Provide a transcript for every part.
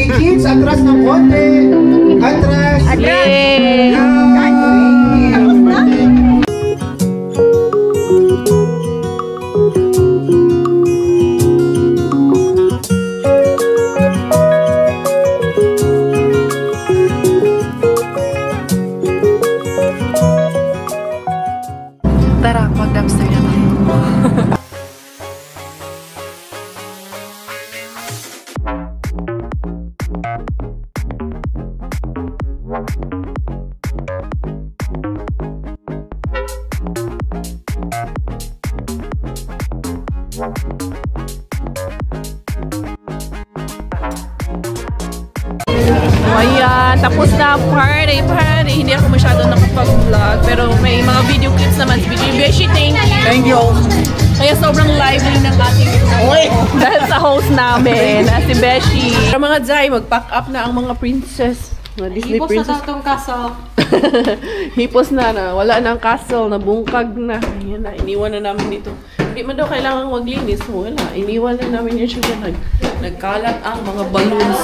Okay, kids, atras ng konti. Atras. Yay! Tara, mag-dumpster na tayo. Ayan, tapos na party. Hindi ako masyado nakapag-vlog, pero may mga video clips naman si Beshi. Thank you. Thank you. Kaya sobrang lively ng ating dahil sa host namin, si Beshi. Para mga Zay, mag-pack up na ang mga princess. Mga Disney princess. Hipos na itong castle. Hipos na. Wala na ang castle. Nabungkag na. Ayan na. Iniwan na namin dito. Hindi man daw kailangan maglinis. Wala. Iniwan na namin yung sugar. Nagkalat ang mga balloons.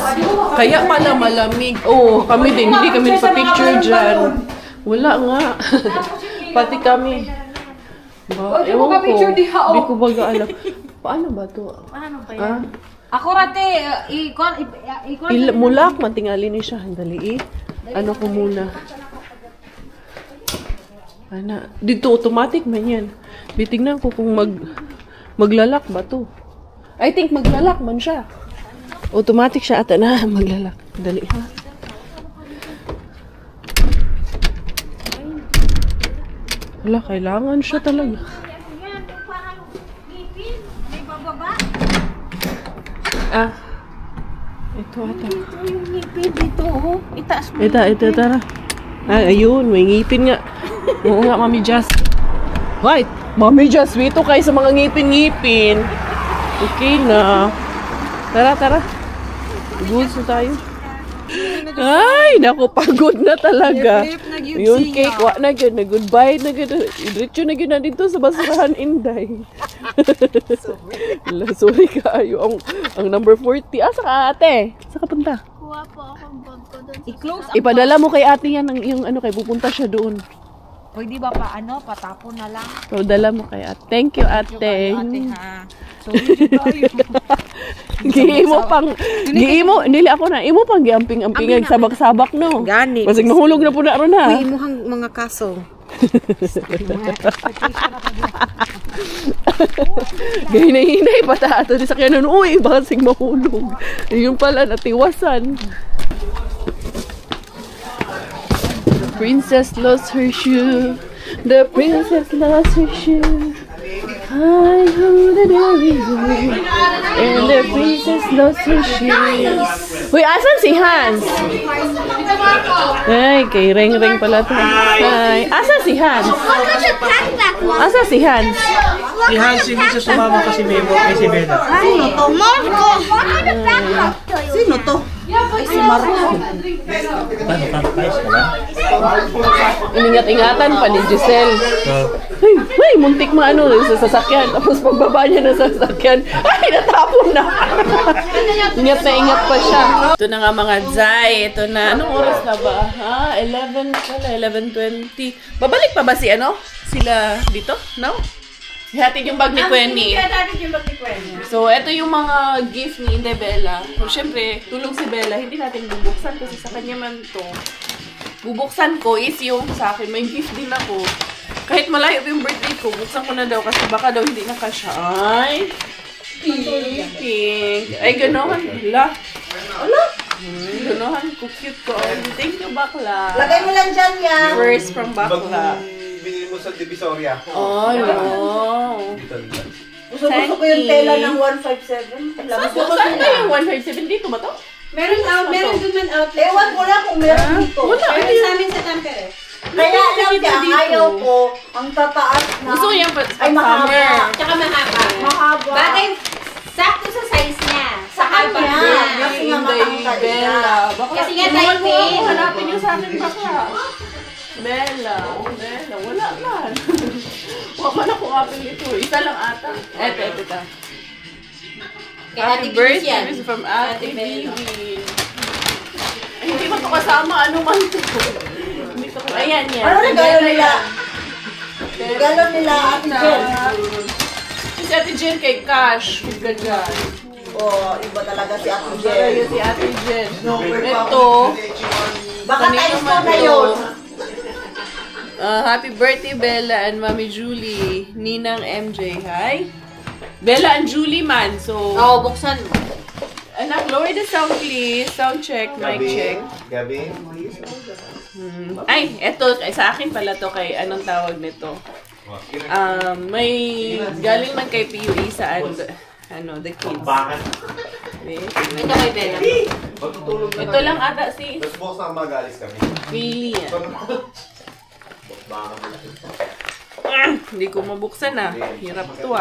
Kaya pala malamig. Oo, kami din. Hindi kami nagpa-picture dyan. Wala nga. Pati kami. Ewan ko. Hindi ko baga alam. Paano ba ito? Ano ba yan? Ako rate, Mulak, matingali ni siya. Dali ano ko muna. Ana, dito automatic man yan. Bitignan ko kung maglalak ba to. I think maglalak man siya. Automatic siya ata na maglalak. Dali ha. Wala, kailangan siya talaga. Ah. Ito ata. Ito yung ngipin dito, oh. Itaas mo. Ito, tara. Ay, ayun, may ngipin nga. Oo nga, Mami Jazz. Right, Mami Jazz, wito kayo sa mga ngipin-ngipin. Okay na. Tara. Goods na tayo. Ay, naku, pagod na talaga. Yung cake, wa na yun. Goodbye na yun. Diretso na yun na dito sa basurahan, Inday. Sorry kayo. Ang number 40. Asa ka, ate? Saan ka punta? Kuha po akong bag ko doon. I-close. Ipadala mo kay ate yan yung ano, kay pupunta siya doon. Pwede ba patapon na lang? So, dala mo kay ate. Thank you, ate. Ate, ha? Sorry, Giimo pang dili ako na imo pang giamping-amping sabak-sabak no. Gani. Basig mahulog na po na ron ha. Uy, imuhang mga kaso. Gahinay-hinay pa ta ato di sakyan nun. Uy, basig mahulog. Yun pala natiwasan. The princess lost her shoe. The princess lost her shoe. I know the dairy and the princess lost her shoes. Uy, asan si Hans? Ay, kay Ring pala to. Ay, asan si Hans? Asan si Hans? Si Hans, hindi siya sumama kasi may si Bella. Sino to? Ay, si Marco. Iningat-ingatan pa ni Giselle. Ay, muntik maano sa sasakyan. Tapos pagbaba niya ng sasakyan, ay, natapon na. Ingat na ingat pa siya. Ito na nga mga Zay. Ito na. Anong oras na ba? Ha? 11 pala. 11:20. Babalik pa ba sila dito? No? Ihatid yung bag ni Quenny. So, ito yung mga gift ni Inday Bella. So, syempre, tulong si Bella. Hindi natin bubuksan kasi sa kanya man to. Bubuksan ko is yung sa akin. May gift din ako. Kahit malayo yung birthday ko, buksan ko na daw kasi baka daw hindi na kasya. Ay, pink. Ay, ganohan. Hala. Ganohan ko. Cute ko. Thank you, bakla. Lagay mo lang dyan yan. First from bakla. Binili mo sa Divisoria. Ay, wow. Gusto ko yung tela ng 157. Saan na yung 157 dito ba to? Meron dun man out. Ewan ko lang kung meron dito. Wala. Meron sa amin sa Tampere. Kaya lang niya, ayaw ko, ang tataas na... Gusto ko yan pa ay mahaba. summer. Tsaka mahaba. Mahaba. Bagay, sakto sa size niya. Sa kanya. Kasi nga matangkad siya. Kasi nga tight fit. Hanapin yung sa akin baka. Bella, wala man. Wala na kung apel ito. Isa lang ata. Eto. Kay Ate Happy birthday Christian. from Ate Bibi. Ay, hindi mo ito kasama. Ano man ito? Hindi ito. Ayan, yan. Ano regalo nila? Pero, Regalo nila Ate Jen. si Ate Jen kay Cash. Ganyan. Oh, iba talaga si Ate Kaya Jen. si Ate Jen. Ito. Baka Kanino times man na to? yun. Happy birthday, Bella and Mami Julie. Ninang MJ. Hi. Bella and Julie man. So, Oo, buksan mo. anak, lower the sound please. Sound check, mic check. Gabi? Ay, eto, sa akin pala to kay, anong tawag nito? May galing man kay PUE sa the kids. Bakit? Wait. Ito kay Bella. Magtutulog na Ito lang ata si Tapos boss na magalis kami. Pili yan. Baka Hindi ko mabuksan Hirap to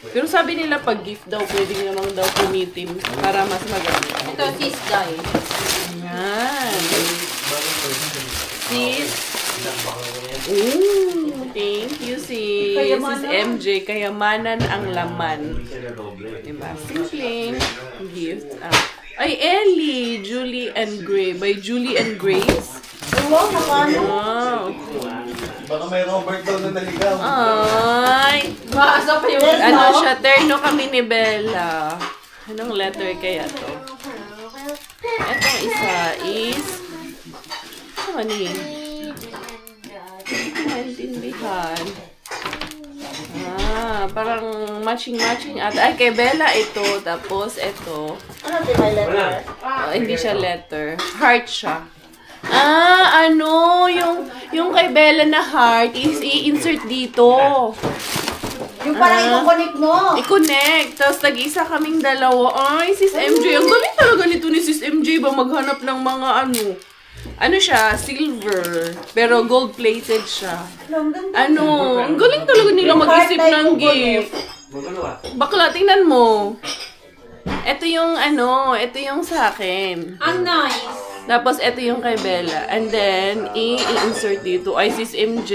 Pero sabi nila pag gift daw, pwede namang daw pumitin para mas maganda. Ito, sis guy. Yan. Sis. Ooh, thank you sis. Sis MJ, kayamanan ang laman. Diba? Simpleng gift. Ay, Ellie, Julie and Gray. By Julie and Grace. Wow, nakano. Wow. baka may Robert daw na naligaw. Ay. Maasa pa yung... Ano siya? Terno kami ni Bella. Anong letter kaya to? Etong isa is... Ano yun? Hindi ko maintindihan. Parang matching-matching ata. Ay, kay Bella ito. Tapos ito. Ano di may letter? Hindi siya letter. Heart siya. Yung kay Bella na heart is i-insert dito. Yung parang i-connect mo. I-connect. Tapos tag-isa kaming dalawa. Ay, Sis MJ. Ang galing talaga nito ni Sis MJ ba maghanap ng mga ano siya, silver. Pero gold-plated siya. Ang galing talaga nila mag-isip ng gift. Bakla, tingnan mo. Ito yung sa akin. Ang nice. Tapos, ito yung kay Bella. And then, i-insert dito. Ay, Sis MJ.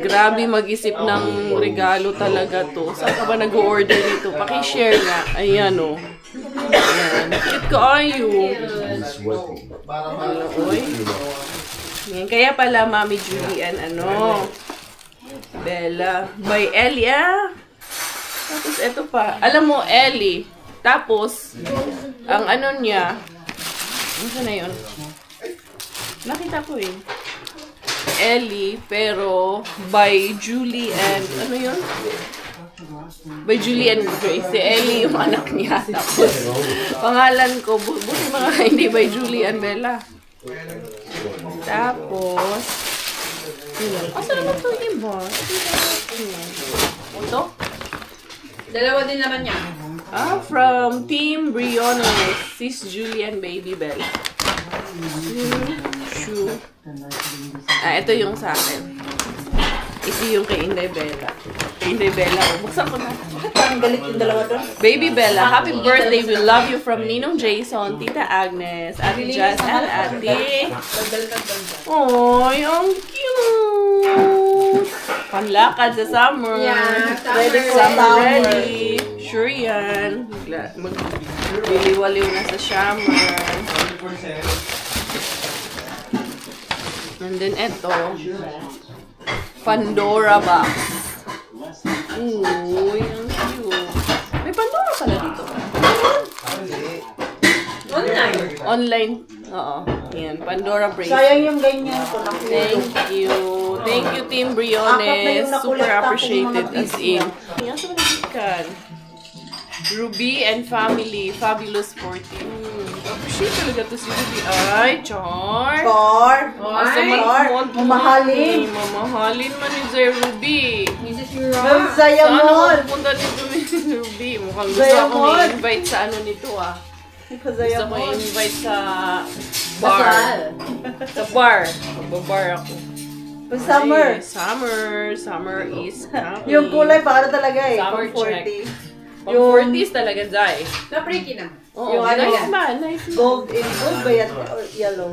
Grabe mag-isip ng regalo talaga to. Saan ka ba nag-order dito? Paki-share nga. Ayan, Ayan. Cute kaayo. Oy. Ayan. Kaya pala, Mami Julie and Bella. By Ellie, Tapos, ito pa. Alam mo, Ellie. Tapos, ang niya, ano na yun? Nakita ko Ellie, pero by Julie and, ano yun? By Julie and Grace. Si Ellie yung anak niya. Tapos, pangalan ko, buti mga hindi by Julie and Bella. Tapos, asa naman ito iba? Ito? Dalawa din naman niya. From Team Briones, Sis Julie and Baby Bella. Shoe. Ito yung sa akin. Ito yung kay Inday Bella. Kay Inday Bella. Buksan ko na. Parang galit yung dalawa doon. Baby Bella, happy birthday. We love you from Ninong Jason, Tita Agnes, Ate Jazz, and Ate. Oy, ang cute. Panlakad sa summer. Yeah, Ready for Summer summer. ready. Sure yan. Magliliwaliw na sa summer. And then eto, Pandora box. Uy, ang cute. May Pandora pala dito. Online. Online. Oo. Yan, Pandora bracelet. Sayang yung ganyan ko na. Thank you. Thank you, Team Briones. Super appreciated as in. Yan sa manikan. Ruby and family. Fabulous 14. Appreciate talaga to si Ruby. Ay, Char. Asa man Mamahalin. Mamahalin man ni Zay Ruby. Mrs. Euro. Ang Saan Zayamon. ako pupunta nito ni Ruby? Mukhang gusto Zayamon. akong i-invite sa nito Gusto ko Zayamon. i-invite sa bar. Sa bar. Magbabar ako. Pag summer. Ay, summer is happy. Yung kulay para talaga Summer pang check. 40. Pang 40s talaga, Zay. Na-pretty na. Oo, Yung ano nice yan? man. Nice man. Gold ba yan? Or yellow?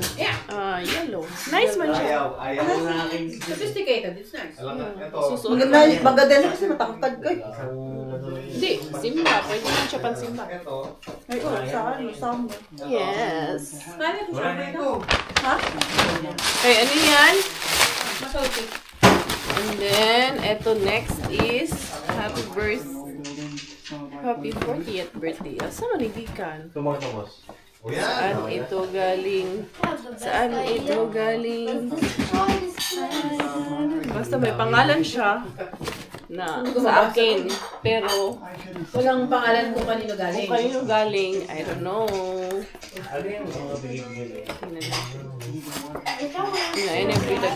Yellow. Nice man siya. Ayaw na aking... Sophisticated, it's nice. Alam na, ito. Susuot. Maganda yan kasi matangkad ko eh. Hindi, simba. Pwede naman siya pang simba. Ito. Ay, saan? Summer. Yes. Kaya ko siya ito. Ha? Okay, ano yan? Masalti. And then, eto next is happy 40th birthday. Saan manigikan? Tumakot na, boss. O yan. Saan ito galing? Saan ito galing? Basta may pangalan siya na sa akin. Pero, Walang pangalan kung kanino galing. kung kanino galing, I don't know.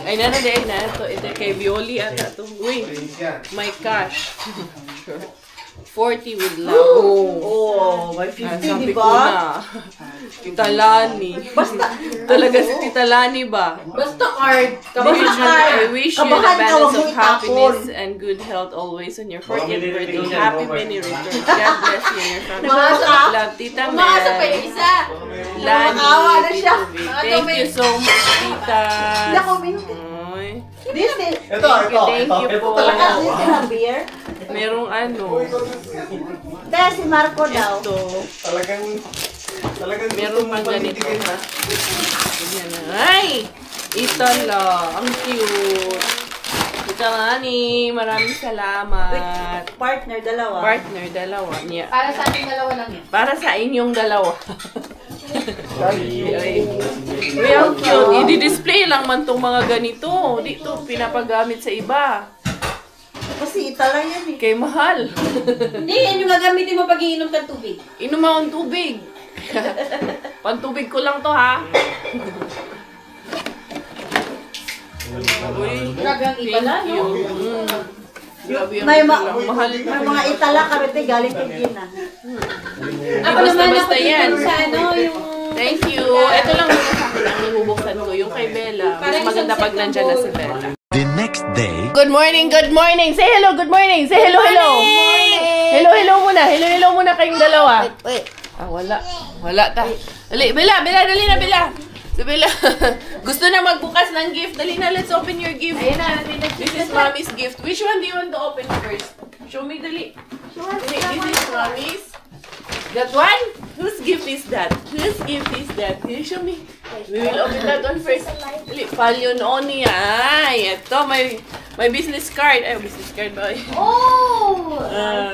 Ay, na ito. Ito kay Violi ata ito. Uy, Prince yan. my cash. Sure. 40 with love. Oh, may 50, Sabi di ko ba? na. Tita Lani. Basta, Talaga si Tita Lani ba? Basta card. I wish you the Kabahan ka, balance wag mo of itapon. happiness and good health always on your 40th birthday. Happy many returns. God bless you and your family. Love, Tita Umaasa pa yung Mel. isa. Lani, Nakakaawa na siya. Tito Vic. Thank you so much, Tita. Hindi ako minti. Ay, This is, Ito, Thank you po. this is a beer. Merong ano. Kaya si Marco daw. Ito. Talagang Meron pang ganito ha. Yan na. Ay! Itala. Ang cute. Tita Lani, maraming salamat. Partner, dalawa. Partner, dalawa niya. Para sa ating dalawa lang yan. Para sa inyong dalawa. Real cute. I-display lang man tong mga ganito. Dito, pinapagamit sa iba. Kasi itala yan eh. Kay mahal. Hindi, yan yung gagamitin mo pag iinom ng tubig. Inom akong tubig. Pantubig ko lang to ha. Uy, Grabe ang itala, thank you. no? Grabe ang May, mahal. may mga itala kami te galing kay Gina. Ako naman ako Basta yan. dito sa ano, yung... Thank you. Ito lang muna sa akin ang nabubuksan ko. Yung kay Bella. Mas maganda pag nandyan na si Bella. The next day. Good morning, good morning. Say hello, good morning. Say hello, hello. Hello, hello muna. Hello, hello muna kayong dalawa. Wait. Wala. Wala ta. Dali, Bella, dali na, Bella. Si Bella, gusto na magbukas ng gift. Dali na, let's open your gift. Ayun na, This is Mommy's gift. Which one do you want to open first? Show me, dali. This is Mommy's. That one? Whose gift is that? Whose gift is that? Can you show me? We will open that one first. Dali, Falyon Oni. Ay, ito, my business card. Ay, business card ba? Oh!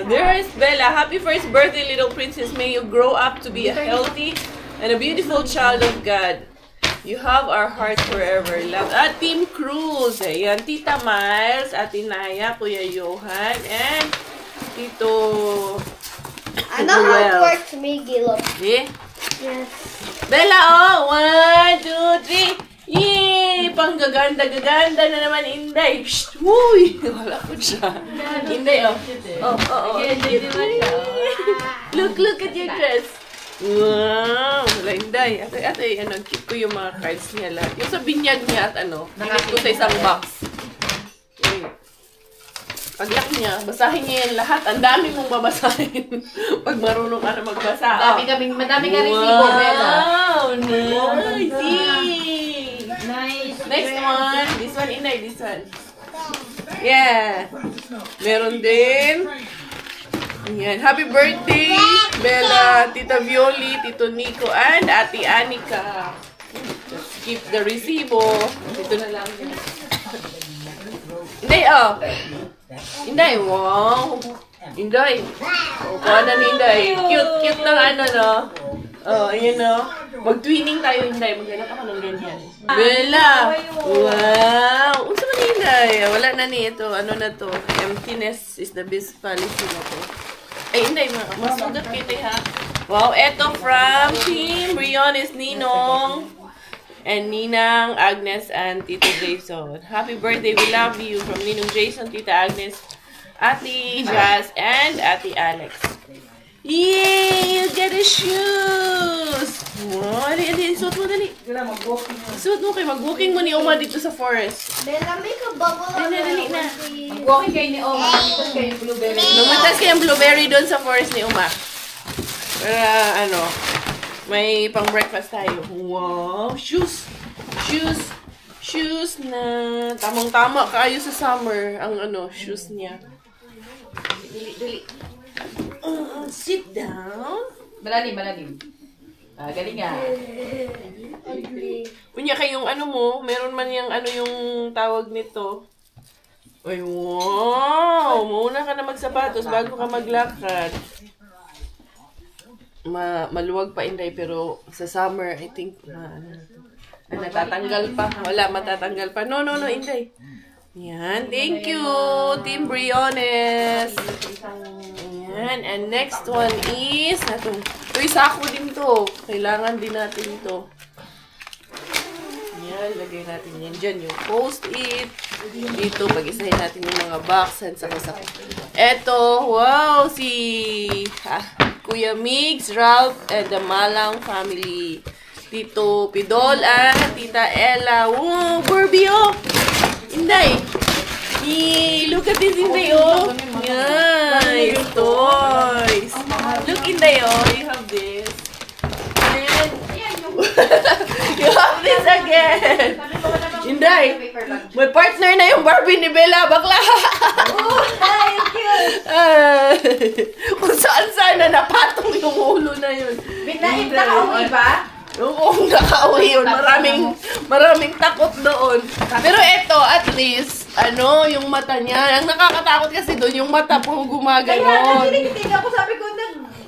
There is Bella. Happy first birthday, little princess. May you grow up to be a healthy and a beautiful child of God. You have our hearts forever. Love. Team Cruz. Ayan, Tita Miles, Ate Naya, Kuya Johan, and Tito... I know how it works, Miguel. Yeah. Yes. Bella, oh! 1, 2, 3. Yay! Panggaganda-gaganda na naman, Inday. Shh! Uy! Wala po siya. Inday, oh. Oh. Look at your dress. Wow! Wala, Inday. Ate, ano, keep ko yung mga cards niya lahat. Yung sa binyag niya at ano, nakakit ko sa isang box. Yun. Paglak niya, basahin niya yan lahat. Ang dami mong babasahin. Pag marunong ka na magbasa. Madami ka resibo, Bella. Wow! Nice! Nice. Next one. This one, Inay. This one. Yeah. Meron din. Ayan. Happy birthday, Bella, Tita Violi, Tito Nico, and Ate Anika. Just keep the resibo. Dito na lang. Inday, oh. Inday, wow. Inday. Oh, kuha na ni Inday. Cute ng ano, no? Oh, ayan, no? Mag-twinning tayo, Inday. Maghanap ako ng ganyan. Bella! Wow! Unsa man ni Inday? Wala na ni ito. Ano na to? Emptiness is the best policy na to. Ay, Inday, masugat kita, ha? Wow, eto from Team Briones Ninong and Ninang, Agnes, and Tito Jason. Happy birthday, we love you. From Ninong Jason, Tita Agnes, Ate Jazz, and Ate Alex. Yay! You get the shoes! Wow, dali, suot mo, dali. Suot mo kayo, mag-walking mo ni Oma dito sa forest. Bella, make a bubble on Dali na. Walking kayo ni Oma. Tapos kayo yung blueberry. Lumatas kayong blueberry doon sa forest ni Uma. Para, ano, May pang breakfast tayo. Wow! Shoes! Shoes! Shoes na tamang-tama kaayo sa summer. Ang shoes niya. Dali. Sit down. Malalim. Galing nga. Kunya kayong mo, meron man yung yung tawag nito. Ay, wow! Muna ka na magsapatos bago ka maglakad. Maluwag pa, Inday, pero sa summer, I think, natatanggal pa. Wala, matatanggal pa. No, Inday. Yan, thank you, Team Briones. Yan, and next one is, ito'y sako din to. Kailangan din natin ito. Yan, lagay natin yan dyan, yung post-it. Dito, pag-isahin natin yung mga box and saka-saka. Eto, wow, si Kuya Migs, Ralph, and the Malang family. Tito Pidol at Tita Ella. Wow, Barbie, oh! Inday! Look at this, Inday, oh! Yan, yung toys. Look, Inday, oh, you have this. And you have this again. Inday, may partner na yung Barbie ni Bella, bakla. Oh, thank you. Kung saan na napatong yung ulo na yun. Binaib na kauwi ba? Oo, nakauwi yun. Maraming takot doon. Pero eto, at least, yung mata niya. Ang nakakatakot kasi doon, yung mata po gumaganon. Kaya nakikinig ako, sabi ko,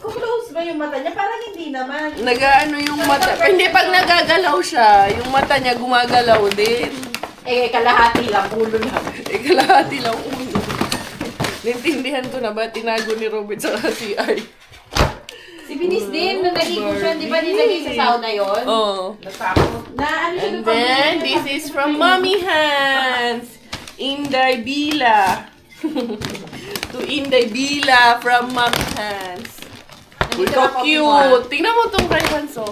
close ba yung mata niya? Parang hindi naman. Yung mata. Hindi, pag nagagalaw siya, yung mata niya gumagalaw din. Kalahati lang, ulo lang. Kalahati lang ulo. Naintindihan ko na ba, tinago ni Robert sa CR. Si Binis din, nung nag-iko siya, di ba nilagay sa sauna yun? Oo. And then, this is from Mommy Hands. Inday Bila. To Inday Bila from Mommy Hands. Uy, so cute. Tingnan mo itong kay Hanso.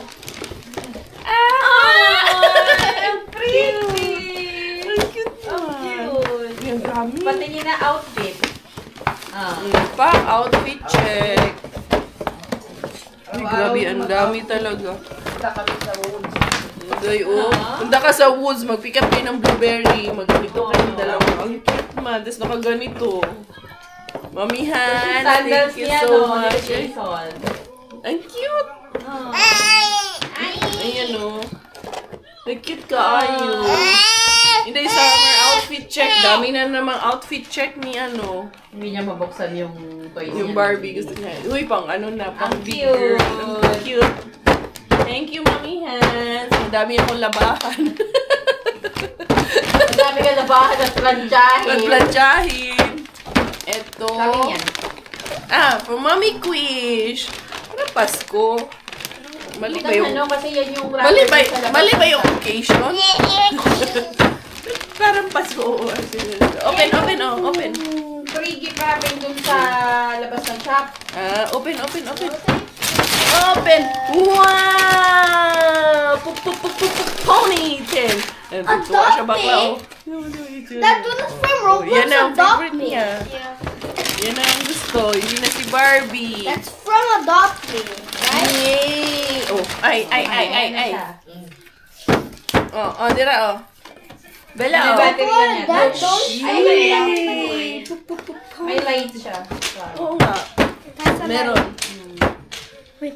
Ang pretty! Ang cute Cute. Yung dami. Patingin na outfit. Outfit check. Ay, grabe, ang dami talaga. Day, punta ka sa woods, mag-pick up kayo ng blueberry, mag-ganito kayo ng dalawa. Ang cute man, tapos nakaganito. Mami Han, thank you so much. Ang cute! Ayan o. Ang cute ka, ayo. Hindi, summer outfit check. Dami na namang outfit check ni Hindi niya mabuksan yung toys yung niya. Barbie. Gusto niya. Uy, pang pang big cute. girl. Ang cute. Thank you, Mami Hands. Ang dami akong labahan. Ang dami ka labahan at plantyahin. Plantyahin. Eto. Sabi niya. From Mami Quish. Parang Pasko. Mali ba yung... kasi yan yung Mali ba yung occasion? Parang Pasko. Open. Free gift wrapping dun sa labas ng shop. Open. Wow! Ponytail. Tuwa siya bakla, oh. That one is from Roblox. Yan ang Adopt favorite Me. niya. Yan ang gusto. Hindi na si Barbie. That's from Adopt Me, right? Yay! Oh, ay. Dira, Bella, May battery na niya. That don't. May light siya. Oo nga. Meron.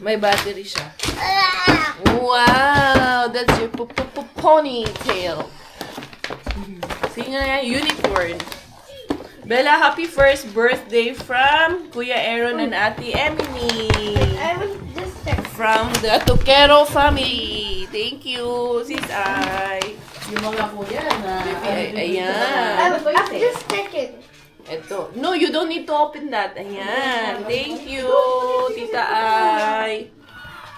May battery siya. Wow! That's your ponytail. Sige nga yan, unicorn. Bella, happy first birthday from Kuya Aaron and Ate Emily. I was just there. From the Toquero family. Thank you, Sis Ay. Yung mga kuya na... Ayan. I'm just checking. Ito. No, you don't need to open that. Ayan. Thank you, Tita Ay.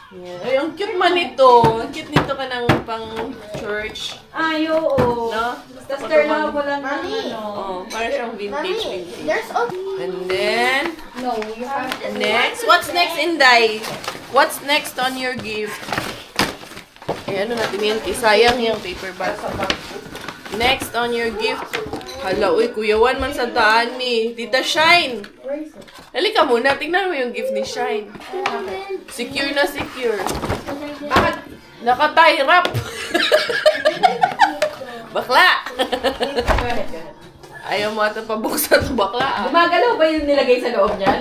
Ayan. Ay, ang cute man ito. Ang cute nito ka ng pang church. Ay, oo. No? Tapos turn out mo lang ng Mami. Oh, para siyang vintage. Mommy, there's a... And then, No, you have to... next. What's next, Inday? What's next on your gift? Ay, ano natin yan? Sayang yung paper bag. Next on your gift. Hala, uy, Kuya Juan man sa daan ni. Tita Shine. Halika muna, tingnan mo yung gift ni Shine. Secure na secure. Naka-tie wrap. Bakla. Ayaw mo ata pabuksan ito bakla. Gumagalaw ba yung nilagay sa loob niyan?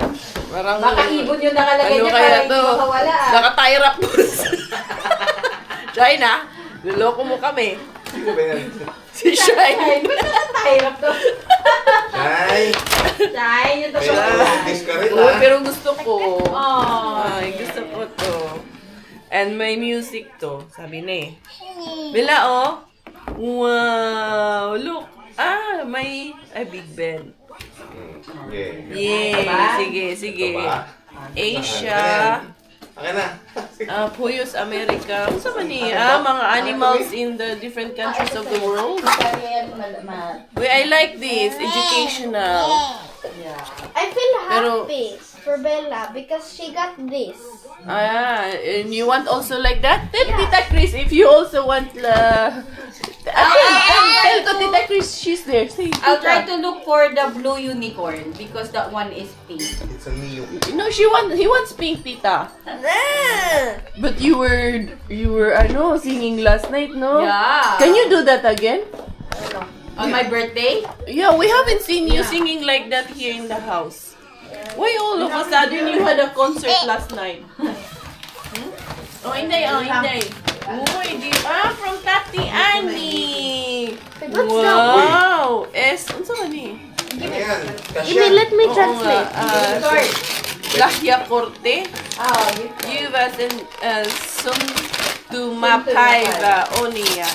Parang Baka ibon yung nakalagay ano niya kaya para hindi to? makawala. Naka-tie wrap. China, niloko mo kami. Si Shine. Tahirap to. Ay! Chay, yung to. Discourage Oh, pero gusto ko. Oh. Ay, gusto ko to. And may music to. Sabi na eh. Bella, oh. Wow. Look. May Big Ben. Yeah. Sige. Asia. Akin na. Puyos America. Ano sa ni? Mga animals in the different countries of the world. I like this. Educational. I feel Pero- happy for Bella because she got this. And you want also like that? Tell Tita Chris if you also want tell to Tita Chris she's there. Say, I'll try Tita. to look for the blue unicorn because that one is pink. It's a Neo. No, he wants pink, Tita. But you were singing last night, no? Yeah. Can you do that again? On my birthday? Yeah, we haven't seen you singing like that here in the house. Why all of a sudden you had a concert last night? Oh, hindi. Uy, from Tati Annie. Wow. Unsa man ni? Ayan. Let me translate. Lahya Korte. Yuvasen sum tumapay ba Onia.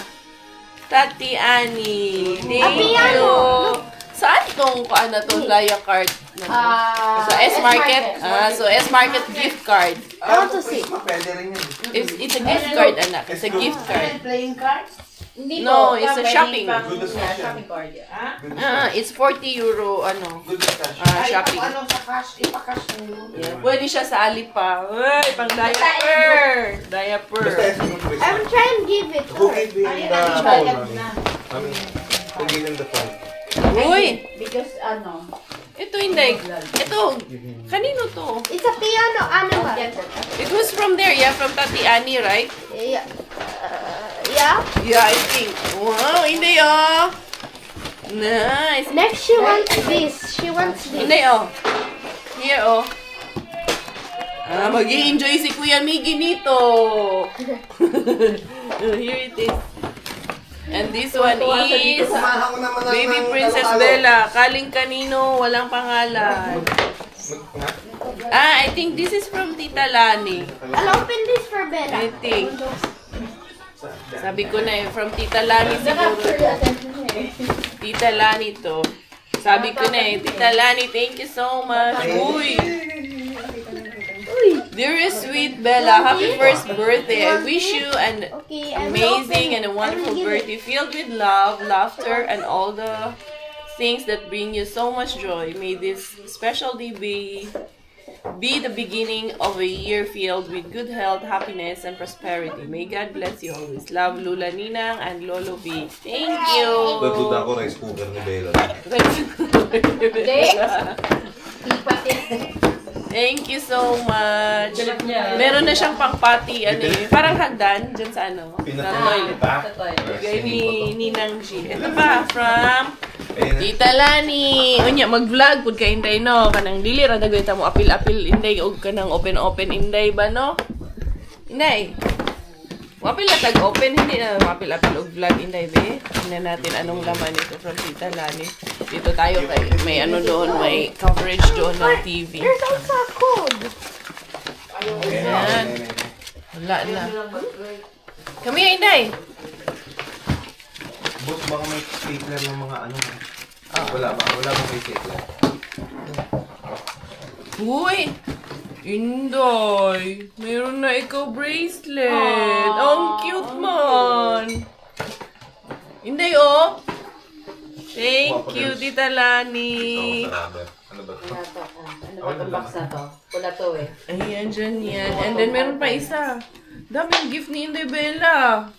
Tati Annie. Thank you. Saan tong Laya card? So S-Market. So S-Market gift card. I want to see. Pwede rin yun. It's a gift card, anak. It's a gift card. Playing cards? Hindi No, po. it's a shopping. Good discussion. Shopping card. It's 40 euro, Good discussion. shopping. sa cash, ipa-cash na yun. Yeah, pwede siya sa Alipa. Uy, pang diaper. Diaper. Basta yung Chris. I'm trying to give it to Who her. gave him the phone? Who gave him the phone? Uy, Because ito hindi. Ito, kanino to? It's a piano animal. It was from there, yeah, from Tati Annie, right? Yeah. Yeah. Yeah, I think. Wow, hindi oh. Nice. Next, she wants this. She wants this. Hindi oh. Here oh. Mag-i-enjoy si Kuya Miggy nito. Here it is. And this one is Baby Princess Bella. Kaling kanino, walang pangalan. I think this is from Tita Lani. I'll open this for Bella. I think. Sabi ko na from Tita Lani siguro. Tita Lani to. Sabi ko na Tita Lani, thank you so much. Uy! Dearest sweet Bella, happy first birthday. I wish you an Okay, I will amazing open and a it. wonderful I will give birthday filled with love, laughter, and all the things that bring you so much joy. May this special day be the beginning of a year filled with good health, happiness, and prosperity. May God bless you always. Love, Lula Ninang and Lolo B. Thank you! Natuda ko rice cooker ni Bella. Thank you so much. Meron na siyang pang-party, parang hagdan, dyan sa sa toilet. Gaya ni Ninang G. Ito pa, from Tita Lani. Unya, mag-vlog, pud ka inday, no? Kanang dili, rada mo apil-apil, inday, o kanang open-open, inday ba, no? Inday. Mapil na tag-open, hindi na mapil-apil og vlog, inday, be. Tingnan natin anong laman ito from Tita Lani. Dito tayo kay, may doon, may coverage doon ng TV. There's also a code. Ayan. Wala na. Kami, inday. Boss, baka may stapler ng mga ano. Wala ba? Wala ba may stapler? Uy! Inday! Meron na ikaw bracelet! Ang cute man! Inday, oh! Thank you, Tita Lani! Ano ba? Ano ba itong box na to? Pula to eh. Ayan, dyan yan. And then, meron pa isa. Daming gift ni Inday Bella.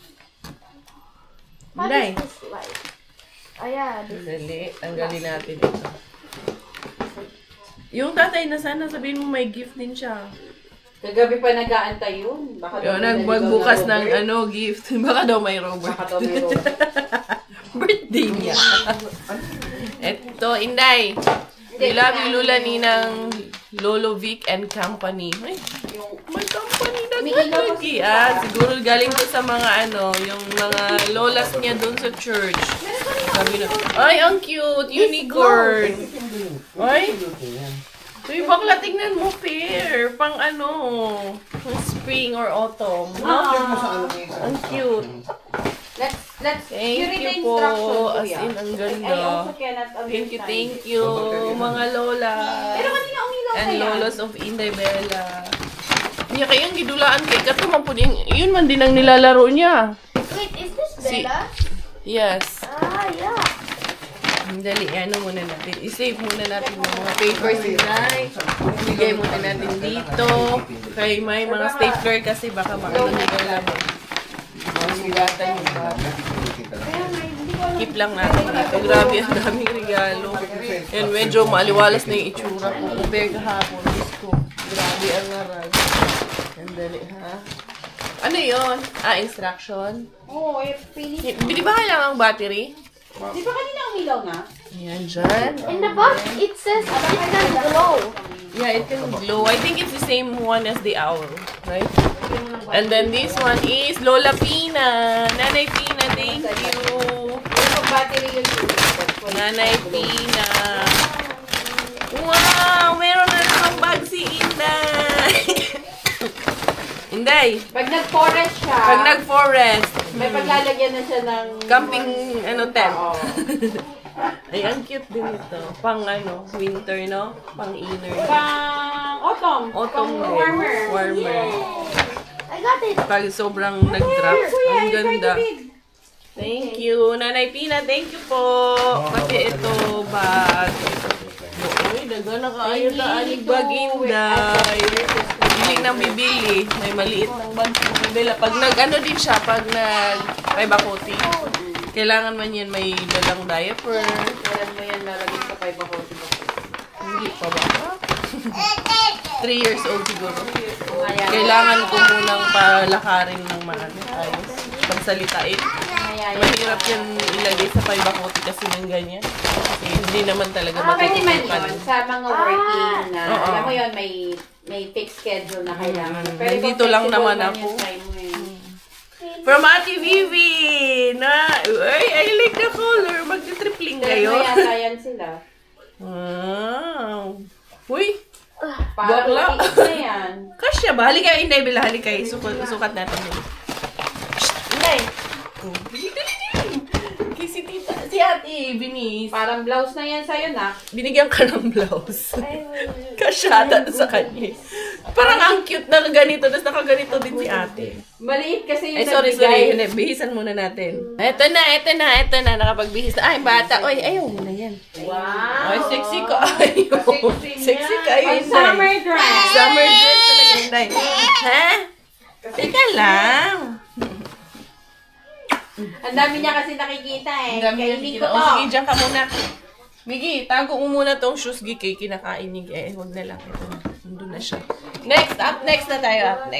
What Inday. is this like? Yeah, this Dali, tanggalin natin ito. Yung tatay na sana, sabihin mo may gift din siya. Kagabi pa nag-aantay yun. Baka daw may Nagbukas naligaw ng na Robert. gift. Baka daw may Robert. Baka daw may Robert. Birthday niya. Eto, Inday. We love you, Lula Ninang, Lolo Vic and Company. Ay, may company na lagi. Siguro galing to sa mga yung mga lolas niya doon sa church. Sabi na, ay, ang cute, unicorn. Ay, uy, bakla, tingnan mo, fair. Pang pang spring or autumn. No? Ang cute. Let's Thank you po. As in, ang ganda. Thank you, mga lola. Pero kanina umilaw And lolos of Inday Bella. Niya kayang gidulaan kay katuman po yun man din ang nilalaro niya. Wait, is this Bella? Yes. Ah, yeah. Dali, muna natin. I-save muna natin yung mga papers Inday. Bigay muna natin dito. Kay may mga stapler kasi baka nila lang. Sugatan yung bata. Keep lang natin dito. Grabe, ang daming regalo. And medyo maliwalas na yung itsura ko. Compare kahapon. Diyos ko. Grabe ang narag. Sandali, ha? Ano yun? Instruction? Oo, finish. Di ba kailangan ang battery? Di ba kanina umilaw na? Ayan, dyan. In the box, it says it can glow. Yeah, it can glow. I think it's the same one as the owl, right? And then this one is Lola Pina. Nanay Pina, thank you. Yung battery yun. Nanay Pina. Wow! Meron na namang bag si Inday. Inday. Pag nag-forest siya, Pag nag-forest. may paglalagyan na siya ng Camping, tent. Oo. Ay, ang cute din ito. Pang winter, no? Pang inner. Pang autumn. Autumn Pang din. warmer. Warmer. I got it. Pag sobrang nag-drop. Ang ganda. Thank you. Nanay Pina, thank you po. Pati ito, bag. Uy, daga na kaayo na anig bag, Inday. Bibili ng bibili. May maliit ng bag. Bibili. Pag din siya, pag may bakoti. Kailangan man yan may dalang diaper. Alam mo yan, nalagay sa 5 ako. Hindi pa ba? 3 years old siguro. Ayan. Kailangan ko munang palakarin ng ayos. Pagsalitain. Mahirap yan ilagay sa paibakote kasi ng ganyan. Eh, hindi naman talaga Pwede man matutukan. yun sa mga working na, Oo. alam mo yun, may fixed schedule na kailangan. Pero Nandito kung lang flexible naman man ako. yung time mo eh. From Ate Vivi! I like the color. Magti-tripling Kayo? kayo. Yata yan sila. Wow. Uy! Parang Bakla. matiis na yan. Kasya ba? Halika, Inday, bila. Halika. Sukat natin yun. Inday! Oh, dali. Si Ate Binis. Parang blouse na yan sa'yo na. Binigyan ka ng blouse. Kasyata sa kanya. Parang ang cute na ganito. Tapos nakaganito din si ate. Maliit kasi yung Ay, sorry. nagbigay. Hindi, bihisan muna natin. Eto na. Nakapagbihis na. Ay, bata. Oy, ayaw mo na yan. Wow! Ay, sexy ka. Ayaw. Sexy ka. Ayaw. Pag summer dress. Summer dress na lang, Inday. Ha? Teka lang. Ang dami niya kasi nakikita eh. Ang dami Kainin niya ko nakikita. to. O, sige, dyan ka muna. Migi, tago mo muna tong shoes, Giki. Kinakain ni huwag na lang. Ito na. Nandun na siya. Next na tayo.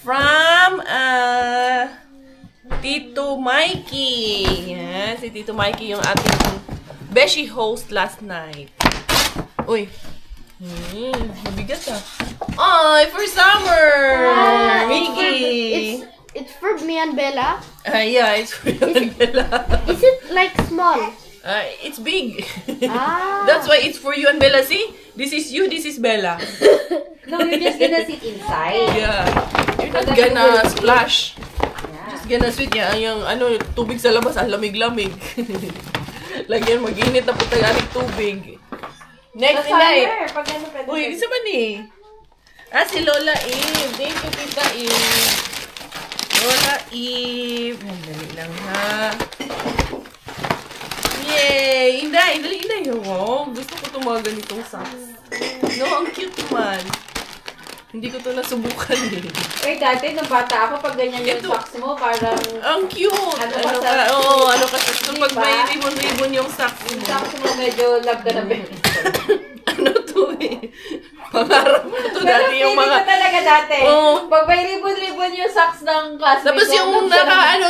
From, Tito Mikey. Yan, si Tito Mikey yung ating beshi host last night. Uy. Mabigat Ay, for summer! Migi! It's for me and Bella. Yeah, it's for Bella. Is it like small? It's big. Ah. That's why it's for you and Bella. See? This is you, this is Bella. No, you're just gonna sit inside. Yeah. You're not gonna splash. Just gonna sweet niya. Yung tubig sa labas, ang lamig-lamig. Lagyan, mag-init na po tayo tubig. Next, Sa Inday. summer, pag ano pwede. Uy, isa ba ni? Si Lola Eve. Thank you, Tita Eve. Lola Eve. Dali lang, ha? Yay! Inday! Wow, gusto ko tumaga nitong socks. No, ang cute naman. Hindi ko to nasubukan eh. Eh, dati, nung bata ako, pag ganyan yung Ito. socks mo, parang Ang cute! Ano kasi pag may ribbon-ribbon yung socks mo. yung socks mo medyo love ka na ba? Ano to? Pangarap ko to dati yung mga... Pero talaga dati. Oo. Pag may ribbon-ribbon yung socks ng classmate. Tapos yung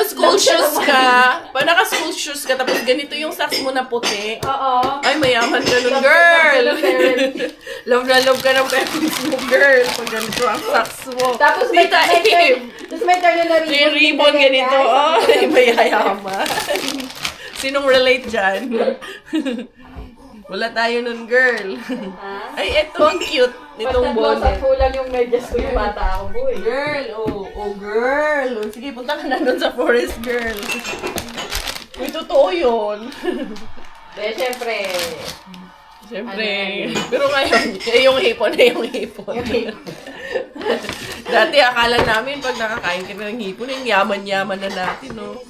school shoes ka. Pag naka-school shoes ka, tapos ganito yung socks mo na puti. Oo. Ay, mayaman ka nun, girl! Love na love ka ng parents mo, girl. Pag ganito ang socks mo. Tapos may Tita Eve. Tapos may turn na May ribbon ganito. Ay, mayayaman. Sinong relate dyan? Wala tayo nun, girl. Ay, eto, ang cute nitong bonnet. Kulang yung medyas ko yung bata ako, boy. Girl, girl. Sige, punta ka na doon sa forest, girl. Uy, totoo yun. Eh, syempre. Siyempre. Pero ngayon, yung hipon na yung hipon. Dati, akala namin pag nakakain ka ng hipon, yung yaman-yaman na natin, no?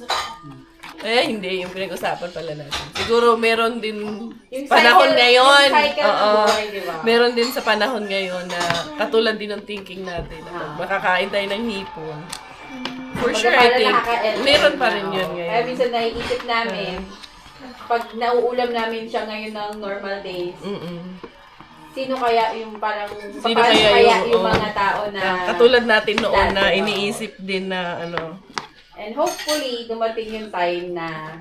Eh, hindi. Yung pinag-usapan pala natin. Siguro, meron din Yung panahon cycle- ngayon. yung cycle ng Oo. buhay, di ba? Meron din sa panahon ngayon na katulad din ng thinking natin. Na makakain tayo ng hipon. For sure, I think. Meron pa rin yun Kaya ngayon. minsan naiisip namin, pag nauulam namin siya ngayon ng normal days, sino kaya yung parang, Sino paano kaya yung mga tao na, katulad natin noon na dati, iniisip din na ano. and hopefully, dumating yung time na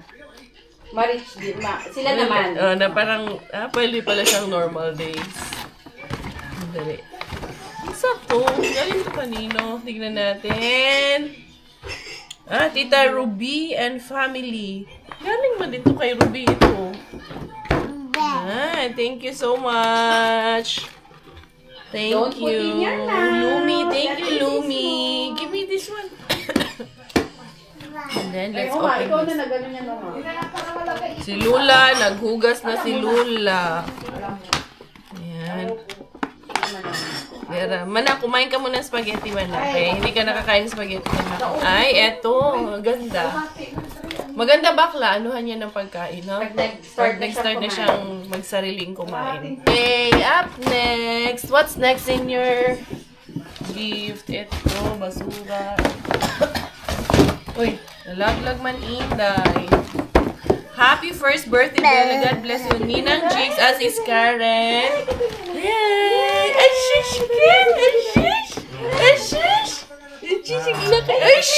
ma-reach din, sila naman. Na parang, pwede pala siyang normal days. Dali. Isa to. Galing to kanino. Tignan natin. Tita Ruby and family. Galing ba dito kay Ruby ito? Thank you so much. Thank Don't put you. in your mouth. Lumi, thank you, Lumi. Give me this one. And then, let's open ikaw this. na nagano niya naman. Si Lula, naghugas na si Lula. Ayan. Mana, kumain ka muna ng spaghetti, Mana. Okay? Hindi ka nakakain ng spaghetti. Mana. Ay, eto. Ganda. Maganda bakla. Anuhan niya ng pagkain, no? Nag-start na siyang magsariling kumain. Okay, up next. What's next in your gift? Eto, basura. Uy, nalaglag man Inday. Happy first birthday, Bella. God bless you. Ninang Jigs, as is Karen. Yay! Ashish again! Ashish! Ashish! Ashish! Ashish!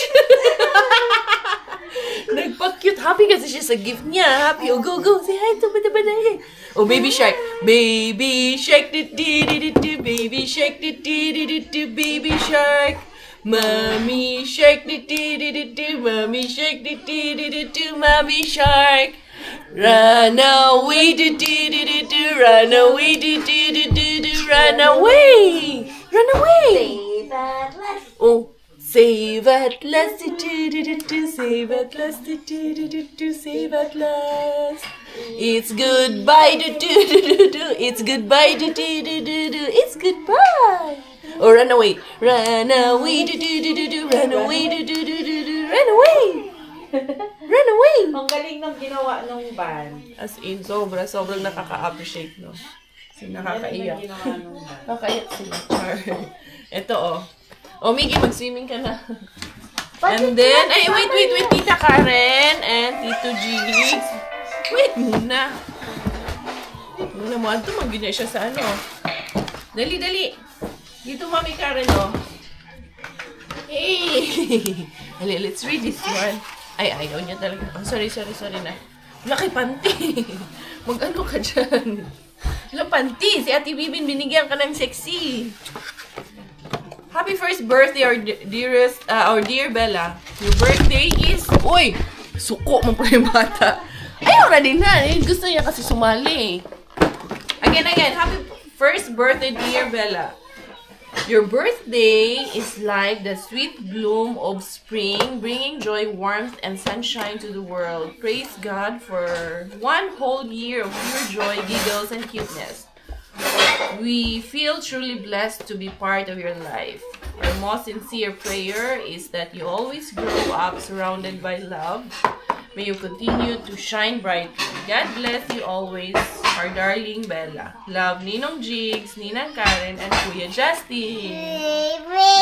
Nagpa-cute. Happy kasi siya sa gift niya. Happy. Oh, go, go. Say hi to bada-bada. Oh, baby shark. Baby shark. Do-do-do-do-do. Baby shark. Do-do-do-do-do. Baby shark. Mommy shark, do-do-do-do-do, mommy shark, do-do-do-do-do, mommy shark. Run away, do-do-do-do-do, run away, do-do-do-do-do, run away. Run away. Save at last. Oh, save at last, do-do-do-do-do, save at last, do-do-do-do-do, save at last. It's goodbye, do-do-do-do-do, it's goodbye, do-do-do-do-do, it's goodbye. Oh, run away. Run away. Do-do-do-do-do. Run away. Do-do-do-do-do. Run away. Run away. Ang galing ng ginawa nung band. As in, sobrang nakaka-appreciate, no? Kasi nakakaiyak. Nakakaiyak sila, Char. Ito, oh. Oh, Miggy, mag-swimming ka na. And then, ay, wait, Tita Karen and Tito Jigs. Wait muna. Muna mo, ito, mag-gina siya sa ano. Dali. Dito, Mami Karen, oh. Hey! Let's read this one. Ay, ayaw niya talaga. Oh, sorry na. Laki panty. Mag-ano ka dyan? Walang panty. Si Ate Bibin, binigyan ka ng sexy. Happy first birthday, our dear Bella. Your birthday is... Uy! Suko mo pa yung bata. Ayaw na din na. Gusto niya kasi sumali. Again. Happy first birthday, dear Bella. Your birthday is like the sweet bloom of spring, bringing joy, warmth, and sunshine to the world. Praise God for one whole year of pure joy, giggles, and cuteness. We feel truly blessed to be part of your life. Our most sincere prayer is that you always grow up surrounded by love. May you continue to shine brightly. God bless you always, our darling Bella. Love, Ninong Jigs, Ninang Karen, and Kuya Justin.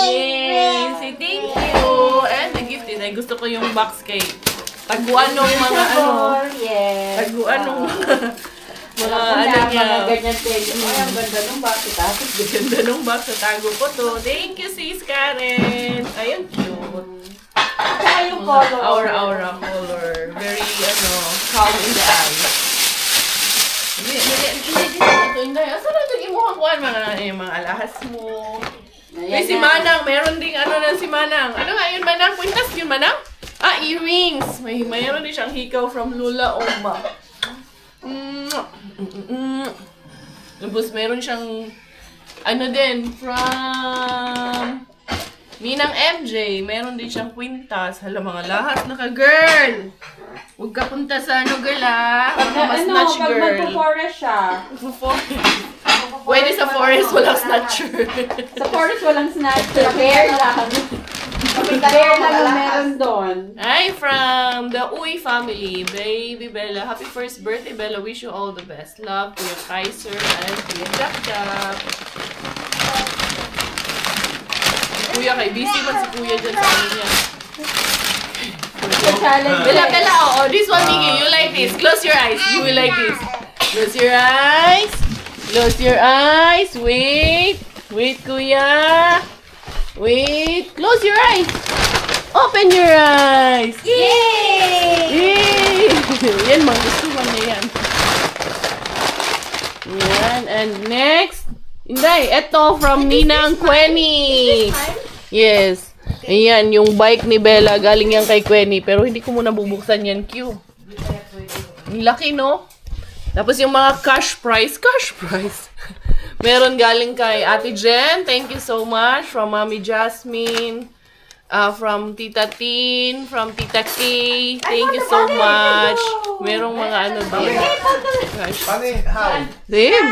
Yay! Say thank you! And the gift is, ay gusto ko yung box cake. Taguan ng mga ano. Yes. Taguan ng mga Mga ano niya. Mga ganyan tela. Ay, ang ganda nung bakit. Tapos Ganda nung box. Tatago ko to. Thank you, sis Karen. Ayun, cute. Saka yung color. Aura color. Very, calm in the eye. Hindi ito. Asa na ito imuha ko mga alahas mo. May si Manang. Meron ding si Manang. Ano nga yun, Manang? Kwintas yun, Manang? Earrings. Mayroon din siyang hikaw from Lula Oma. Tapos meron siyang from Ninang MJ. Meron din siyang kwintas. Hala, mga lahas naka-girl. Huwag ka punta sa girl, Mas snatch, girl. Pag magpo-forest siya. Pwede sa forest, walang snatcher. Sa forest, walang snatcher. Bear lang. Bear lang ang meron doon. Hi, from the Uy family. Baby Bella. Happy first birthday, Bella. Wish you all the best. Love, Kuya Kaiser and Kuya Jack. Kuya, kay busy man si Kuya dyan sa kanya. Bella, this one, Miggy, you like this. Close your eyes. You will like this. Close your eyes. Close your eyes. Wait, Kuya. Wait. Close your eyes. Open your eyes. Yay! Yan, gusto niya yan. Yan, and next. Inday, eto from Ninang Quenny. Yes. Ayan, yung bike ni Bella, galing yan kay Quenny. Pero hindi ko muna bubuksan yan, Q. Ang laki, no? Tapos yung mga cash prize. Meron galing kay Ate Jen. Thank you so much. From Mami Jasmine. From Tita Tin. From Tita Kay. Thank you so much. Merong mga din. Cash. How? Same.